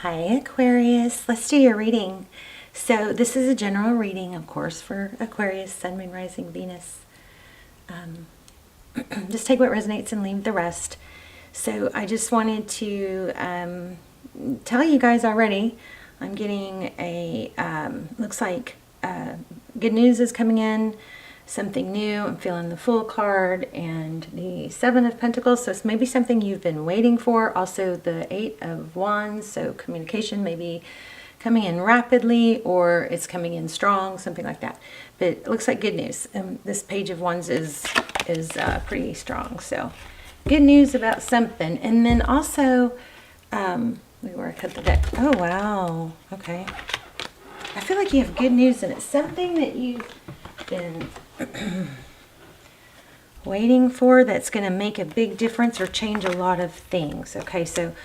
Hi Aquarius, let's do your reading. So this is a general reading, of course, for Aquarius, Sun, Moon, Rising, Venus. Just take what resonates and leave the rest. So I just wanted to tell you guys already, I'm getting a, looks like good news is coming in, something new. I'm feeling the Fool card and the Seven of Pentacles, so it's maybe something you've been waiting for. Also the Eight of Wands, so communication may be coming in rapidly or it's coming in strong, something like that. But it looks like good news. This Page of Wands is pretty strong, so good news about something. And then also, where I cut the deck. Oh wow, okay. I feel like you have good news and it's something that you've been waiting for that's going to make a big difference or change a lot of things. Okay, so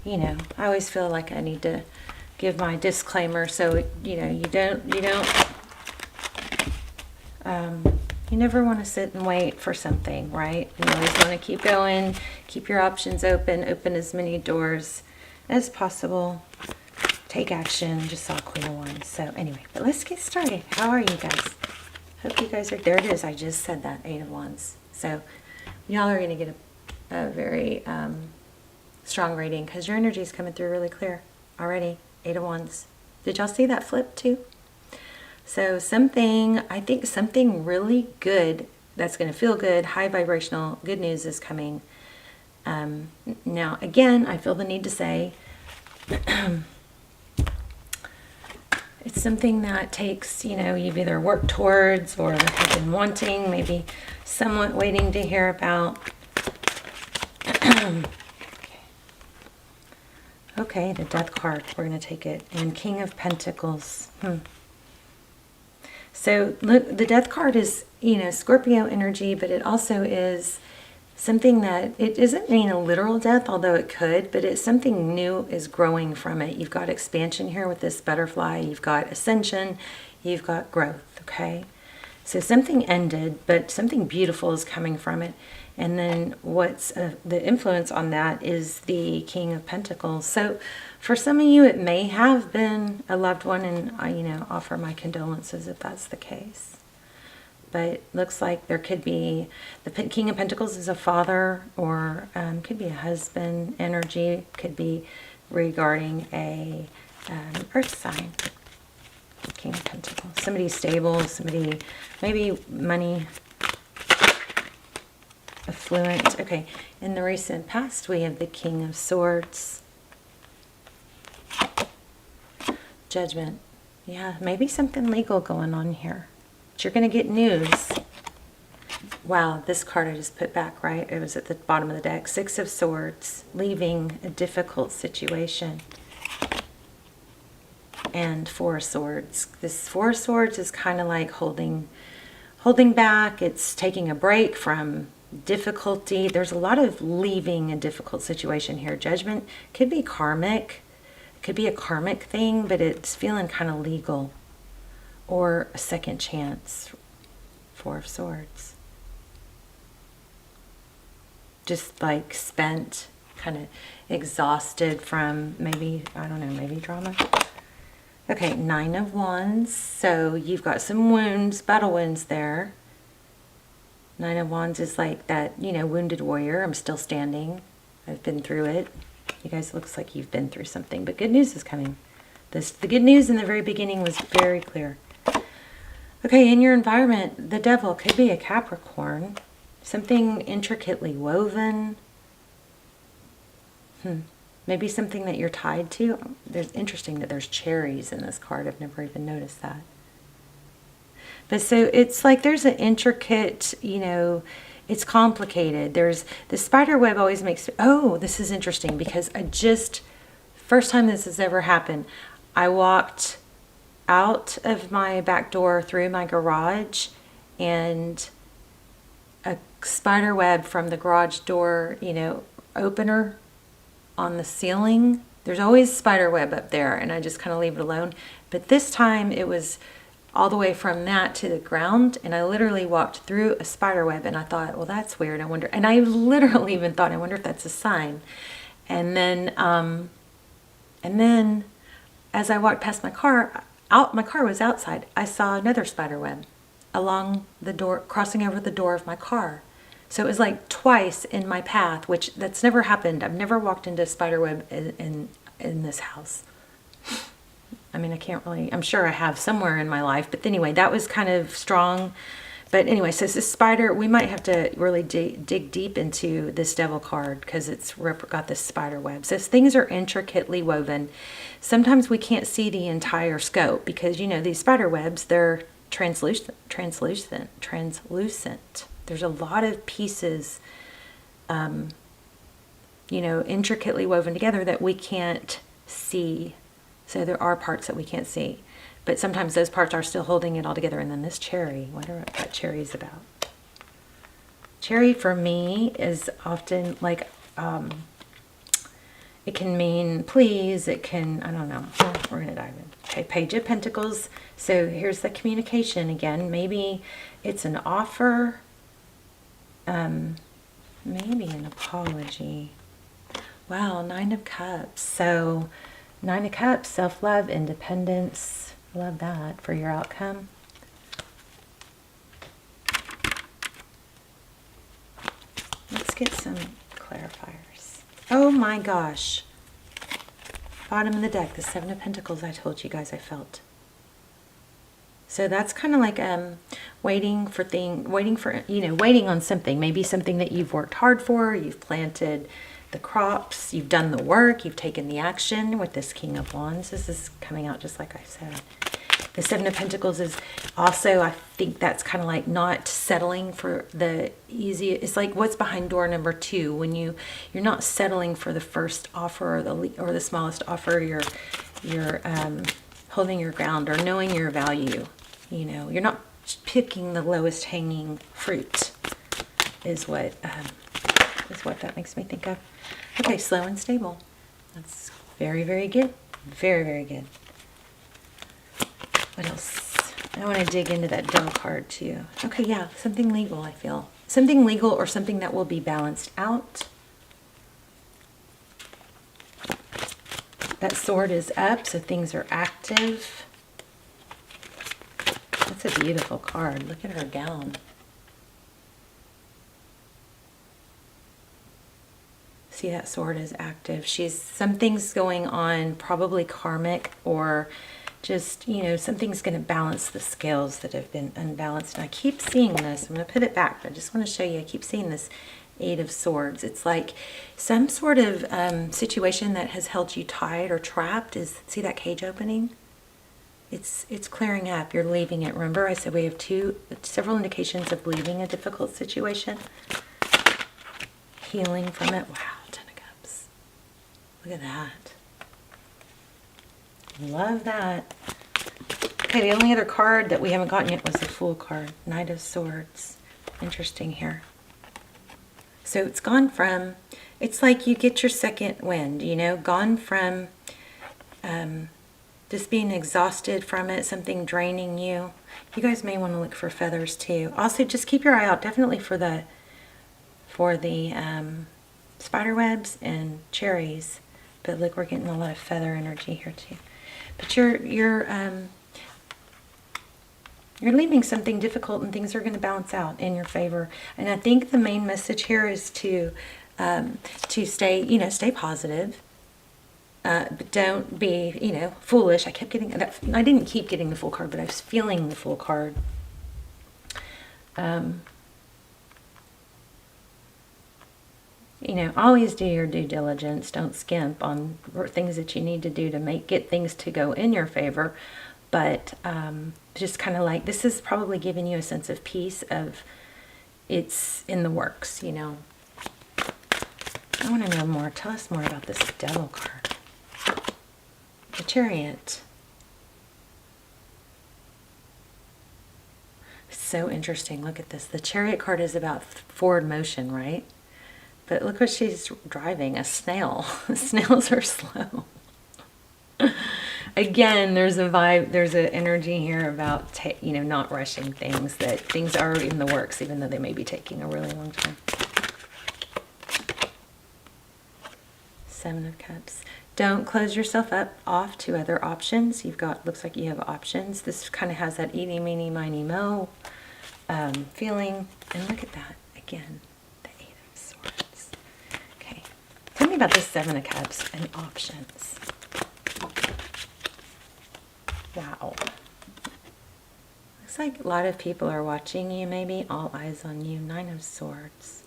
you know, I always feel like I need to give my disclaimer, so you know, you never want to sit and wait for something, right? You always want to keep going, keep your options open as many doors as possible. Take action. Just saw Queen of Wands. So anyway, but let's get started. How are you guys? Hope you guys are, there it is. I just said that, Eight of Wands. So y'all are going to get a very strong reading because your energy is coming through really clear already. Eight of Wands. Did y'all see that flip too? So something, I think something really good that's going to feel good, high vibrational, good news is coming. Now, again, I feel the need to say it's something that takes, you know, you've either worked towards or have been wanting, maybe somewhat waiting to hear about. Okay, the Death card, we're going to take it. And King of Pentacles. So look, the Death card is, you know, Scorpio energy, but it also is something that, it doesn't mean a literal death, although it could, but it's something new is growing from it. You've got expansion here with this butterfly, you've got ascension, you've got growth, okay? So something ended, but something beautiful is coming from it. And then what's the influence on that is the King of Pentacles. So for some of you, it may have been a loved one, and I, you know, offer my condolences if that's the case. But looks like there could be, the King of Pentacles is a father, or could be a husband energy, could be regarding a earth sign. King of Pentacles. Somebody stable, somebody, maybe money, affluent. Okay, in the recent past, we have the King of Swords. Judgment. Yeah, maybe something legal going on here. But you're going to get news. Wow, this card I just put back, right? It was at the bottom of the deck. Six of Swords, leaving a difficult situation. And Four of Swords. This Four of Swords is kind of like holding back. It's taking a break from difficulty. There's a lot of leaving a difficult situation here. Judgment could be karmic. It could be a karmic thing, but it's feeling kind of legal. Or a second chance. Four of Swords. Just like spent, kind of exhausted from maybe, I don't know, maybe drama. Okay, Nine of Wands. So you've got some wounds, battle wounds there. Nine of Wands is like that, you know, wounded warrior. I'm still standing. I've been through it. You guys, looks like you've been through something, but good news is coming. The good news in the very beginning was very clear. Okay, in your environment, the Devil could be a Capricorn. Something intricately woven. Maybe something that you're tied to. There's interesting that there's cherries in this card. I've never even noticed that. But so it's like there's an intricate, you know, it's complicated. There's the spider web always makes, oh, this is interesting because first time this has ever happened, I walked out of my back door through my garage and a spider web from the garage door, you know, opener on the ceiling. There's always spider web up there and I just kind of leave it alone. But this time it was all the way from that to the ground, and I literally walked through a spider web, and I thought, well, that's weird. I wonder, and I literally even thought, I wonder if that's a sign. And then And then as I walked past my car was outside, I saw another spider web along the door, crossing over the door of my car. So it was like twice in my path, which that's never happened. I've never walked into a spider web in this house. I mean, I'm sure I have somewhere in my life, but anyway, that was kind of strong. But anyway, so this spider, we might have to really dig deep into this devil card because it's got this spider web. So things are intricately woven. Sometimes we can't see the entire scope because, you know, these spider webs, they're translucent. There's a lot of pieces, you know, intricately woven together that we can't see. So there are parts that we can't see. But sometimes those parts are still holding it all together. And then this cherry, wonder what that cherry is about. Cherry for me is often like, it can mean please, it can, I don't know. Well, we're going to dive in. Okay, Page of Pentacles. So here's the communication again. Maybe it's an offer, maybe an apology. Wow, Nine of Cups. So Nine of Cups, self-love, independence. Love that for your outcome. Let's get some clarifiers. Oh my gosh. Bottom of the deck, the Seven of Pentacles I told you guys I felt. So that's kind of like waiting on something. Maybe something that you've worked hard for, you've planted the crops, you've done the work, you've taken the action with this King of Wands. This is coming out just like I said. The Seven of Pentacles is also, I think that's kind of like not settling for the easy. It's like what's behind door number 2 when you're not settling for the first offer or the smallest offer. You're holding your ground or knowing your value. You know, you're not picking the lowest hanging fruit. Is what that makes me think of. Okay, slow and stable. That's very, very good. Very, very good. What else? I want to dig into that devil card too. Okay, yeah, something legal, I feel. Something legal or something that will be balanced out. That sword is up, so things are active. That's a beautiful card. Look at her gown. See, that sword is active. Something's going on, probably karmic, or just, you know, something's going to balance the scales that have been unbalanced. And I keep seeing this. I'm going to put it back, but I just want to show you. I keep seeing this Eight of Swords. It's like some sort of situation that has held you tied or trapped. See that cage opening? It's clearing up. You're leaving it. Remember, I said we have several indications of leaving a difficult situation. Healing from it. Wow, Ten of Cups. Look at that. Love that. Okay, the only other card that we haven't gotten yet was the Fool card. Knight of Swords. Interesting here. So it's gone from, it's like you get your second wind, you know, gone from just being exhausted from it, something draining you. You guys may want to look for feathers too. Also, just keep your eye out definitely for the spider webs and cherries. But look, we're getting a lot of feather energy here too. But you're leaving something difficult, and things are going to balance out in your favor. And I think the main message here is to stay positive. But don't be, foolish. I kept getting that. I didn't keep getting the Fool card, but I was feeling the Fool card. Always do your due diligence. Don't skimp on things that you need to do to get things to go in your favor. But just kind of like, this is probably giving you a sense of peace of it's in the works, I want to know more. Tell us more about this Devil card. The Chariot. So interesting. Look at this. The Chariot card is about forward motion, right? But look what she's driving, a snail. Snails are slow. Again, there's a vibe, there's an energy here about, not rushing things, that things are in the works, even though they may be taking a really long time. Seven of Cups. Don't close yourself off to other options. You've got, looks like you have options. This kind of has that eeny, meeny, miny, mo feeling. And look at that again, the Eight of Swords. Okay, tell me about this Seven of Cups and options. Wow. Looks like a lot of people are watching you, maybe all eyes on you. Nine of Swords.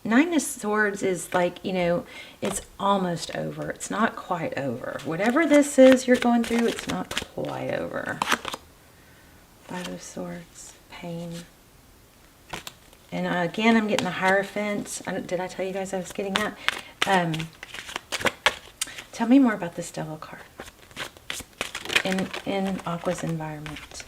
Nine of Swords is like, you know, it's almost over. It's not quite over. Whatever this is you're going through, it's not quite over. Five of Swords, pain. And again, I'm getting the Hierophant. Did I tell you guys I was getting that? Tell me more about this Devil card in Aqua's environment.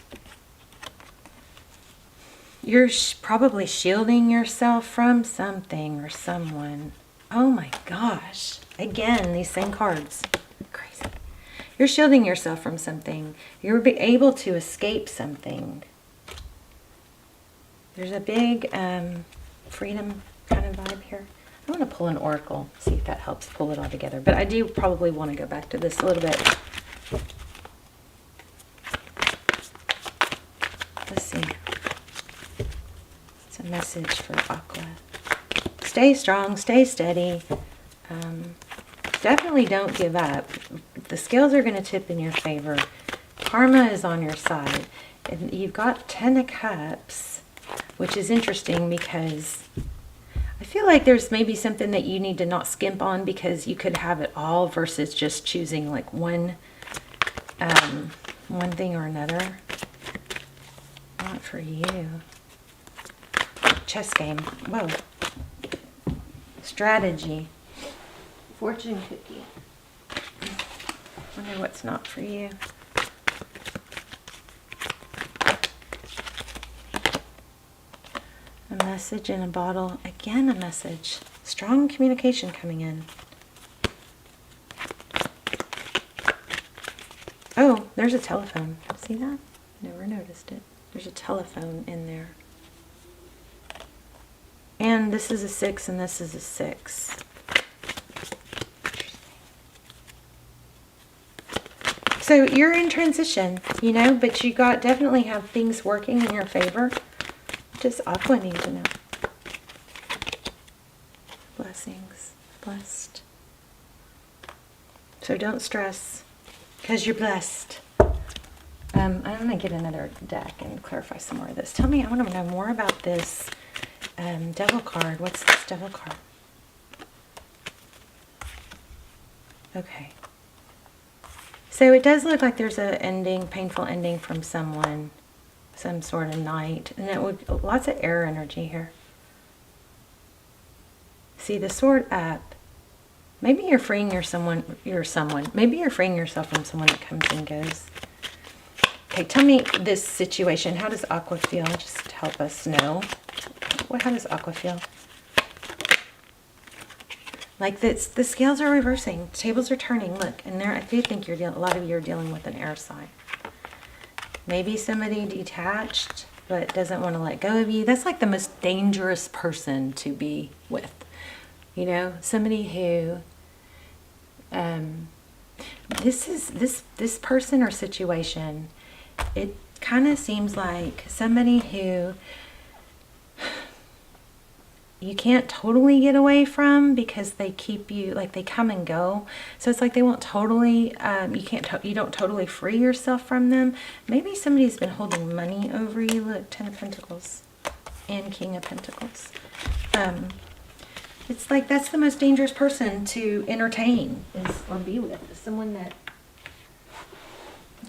You're probably shielding yourself from something or someone. Oh my gosh. Again, these same cards. Crazy. You're shielding yourself from something. You're able to escape something. There's a big freedom kind of vibe here. I want to pull an oracle, see if that helps pull it all together. But I do probably want to go back to this a little bit. Let's see. It's a message for Aqua. Stay strong, stay steady. Definitely don't give up. The scales are going to tip in your favor. Karma is on your side. And you've got 10 of Cups, which is interesting because I feel like there's maybe something that you need to not skimp on because you could have it all versus just choosing like one thing or another. Not for you. Chess game. Whoa. Strategy. Fortune cookie. Wonder what's not for you. A message in a bottle. Again, a message. Strong communication coming in. Oh, there's a telephone. See that? Never noticed it. There's a telephone in there. And this is a 6 and this is a 6. So you're in transition, you know, but you definitely have things working in your favor. Does Aqua need to know? Blessings. Blessed. So don't stress, because you're blessed. I'm going to get another deck and clarify some more of this. Tell me, I want to know more about this Devil card. What's this Devil card? Okay. So it does look like there's a ending, painful ending from someone. Some sort of night. And it would, lots of air energy here. See the Sword up. Maybe you're freeing maybe you're freeing yourself from someone that comes and goes. Okay, tell me this situation. How does Aqua feel? Just help us know. How does Aqua feel? Like this, the scales are reversing. Tables are turning. Look, and there I do think a lot of you are dealing with an air sign. Maybe somebody detached but doesn't want to let go of you. That's like the most dangerous person to be with. You know, somebody who this person or situation, it kind of seems like somebody who you can't totally get away from because they keep you, like they come and go. So it's like they won't totally, you don't totally free yourself from them. Maybe somebody's been holding money over you. Look, 10 of Pentacles and King of Pentacles. It's like that's the most dangerous person to entertain or be with. Is someone that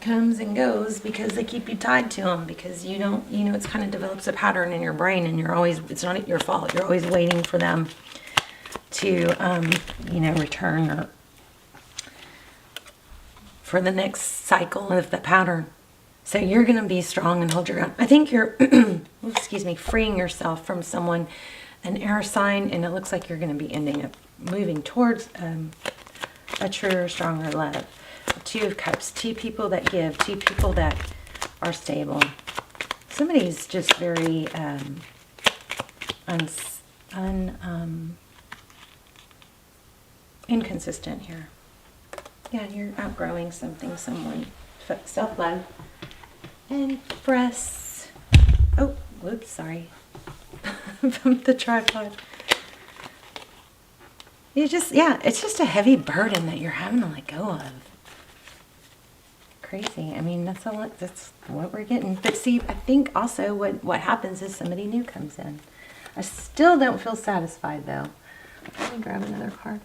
comes and goes because they keep you tied to them, because you don't, it's kind of develops a pattern in your brain, and it's not your fault. You're always waiting for them to, return or for the next cycle of the pattern. So you're going to be strong and hold your ground. I think you're, freeing yourself from someone, an air sign, and it looks like you're going to be ending up moving towards a truer, stronger love. 2 of Cups, 2 people that give, 2 people that are stable. Somebody's just very inconsistent here. Yeah, you're outgrowing something, someone. Self-love. And breasts. Oh, whoops, sorry. From the tripod. You just, yeah, it's just a heavy burden that you're having to let go of. Crazy. I mean, that's what we're getting. But see, I think also what happens is somebody new comes in. I still don't feel satisfied though. Let me grab another card.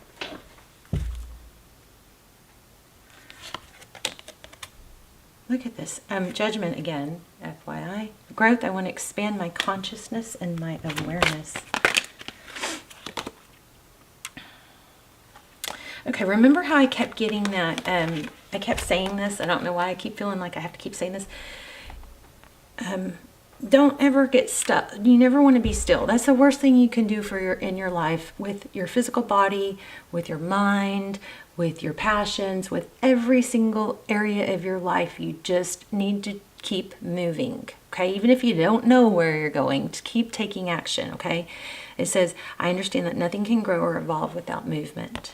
Look at this. Judgment again, FYI. Growth, I want to expand my consciousness and my awareness. Okay, remember how I kept getting that, I kept saying this, I don't know why I keep feeling like I have to keep saying this. Don't ever get stuck. You never want to be still. That's the worst thing you can do in your life, with your physical body, with your mind, with your passions, with every single area of your life. You just need to keep moving, okay? Even if you don't know where you're going, to keep taking action, okay? It says, I understand that nothing can grow or evolve without movement.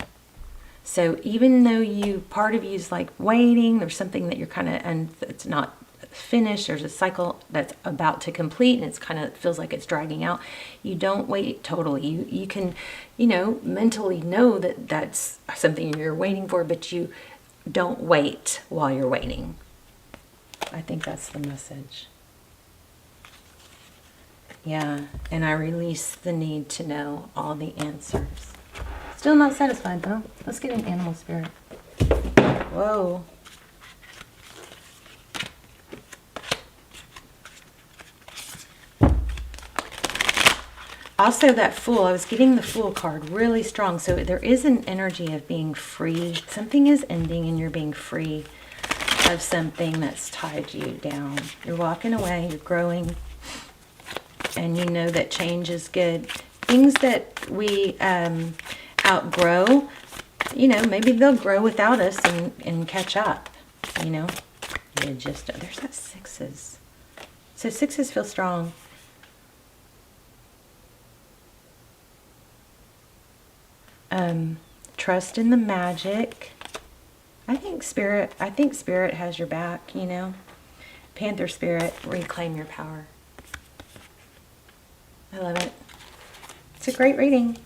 So even though part of you is like waiting, there's something that you're kind of, and it's not finished, there's a cycle that's about to complete and it's kind of feels like it's dragging out. You don't wait totally. You can, mentally know that that's something you're waiting for, but you don't wait while you're waiting. I think that's the message. Yeah, and I release the need to know all the answers. Still not satisfied though. Let's get an animal spirit. Whoa. Also that Fool, I was getting the Fool card really strong. So there is an energy of being free. Something is ending and you're being free of something that's tied you down. You're walking away, you're growing, and you know that change is good. Things that we outgrow, maybe they'll grow without us and catch up, You just, there's that sixes. So sixes feel strong. Trust in the magic. I think spirit has your back, Panther spirit, reclaim your power. I love it. It's a great reading.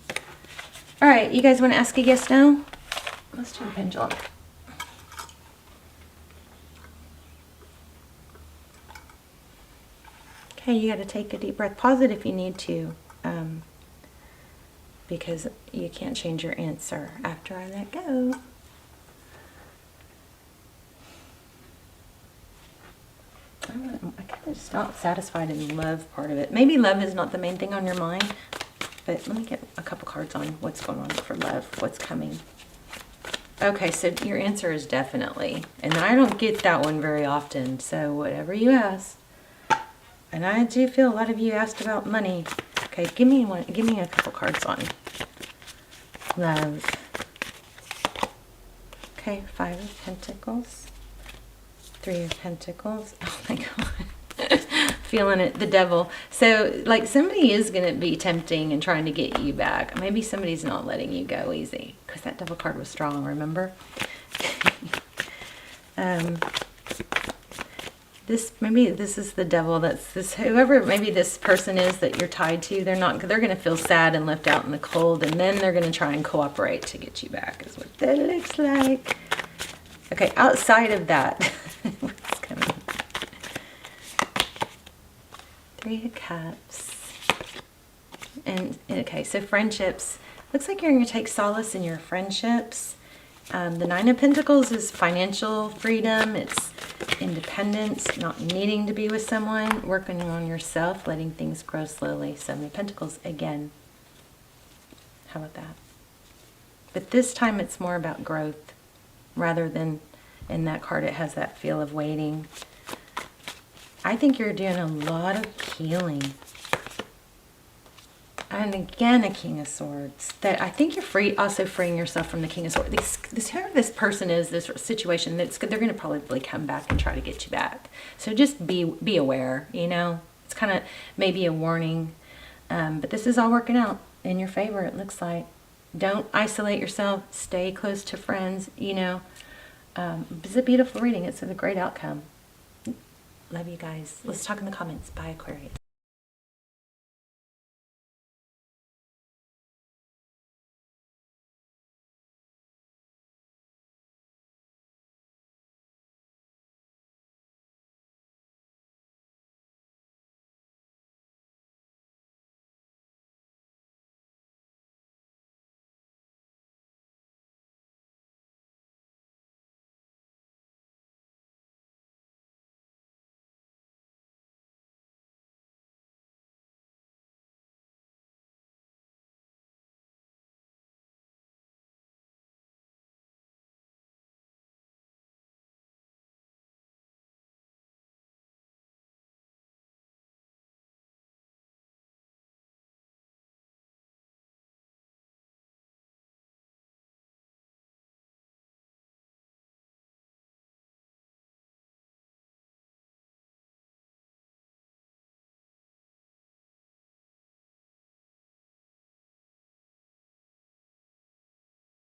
All right, you guys want to ask a yes now? Let's do a pendulum. Okay, you got to take a deep breath. Pause it if you need to, because you can't change your answer after I let go. I'm kind of just not satisfied in love part of it. Maybe love is not the main thing on your mind, but let me get a couple cards on what's going on for love, what's coming. Okay, so your answer is definitely, and I don't get that one very often, so whatever you ask. And I do feel a lot of you asked about money. Okay, give me a couple cards on love. Okay, 5 of Pentacles, 3 of Pentacles. Oh my God. Feeling it, the devil. So like somebody is going to be tempting and trying to get you back. Maybe somebody's not letting you go easy, because that devil card was strong, remember? Maybe this is the devil. Whoever maybe this person is that you're tied to, they're going to feel sad and left out in the cold, and then they're going to try and cooperate to get you back, is what that looks like. Okay, outside of that, what's coming? 3 of Cups. And okay, so friendships. Looks like you're going to take solace in your friendships. The 9 of Pentacles is financial freedom. It's independence, not needing to be with someone, working on yourself, letting things grow slowly. 7 of Pentacles again. How about that? But this time it's more about growth rather than in that card it has that feel of waiting. I think you're doing a lot of healing. And again, a King of Swords. That I think you're also freeing yourself from the King of Swords. Whoever this person is, this situation, they're going to probably come back and try to get you back. So just be aware, It's kind of maybe a warning. But this is all working out in your favor, it looks like. Don't isolate yourself. Stay close to friends, you know. It's a beautiful reading. It's a great outcome. Love you guys. Let's talk in the comments. Bye, Aquarius.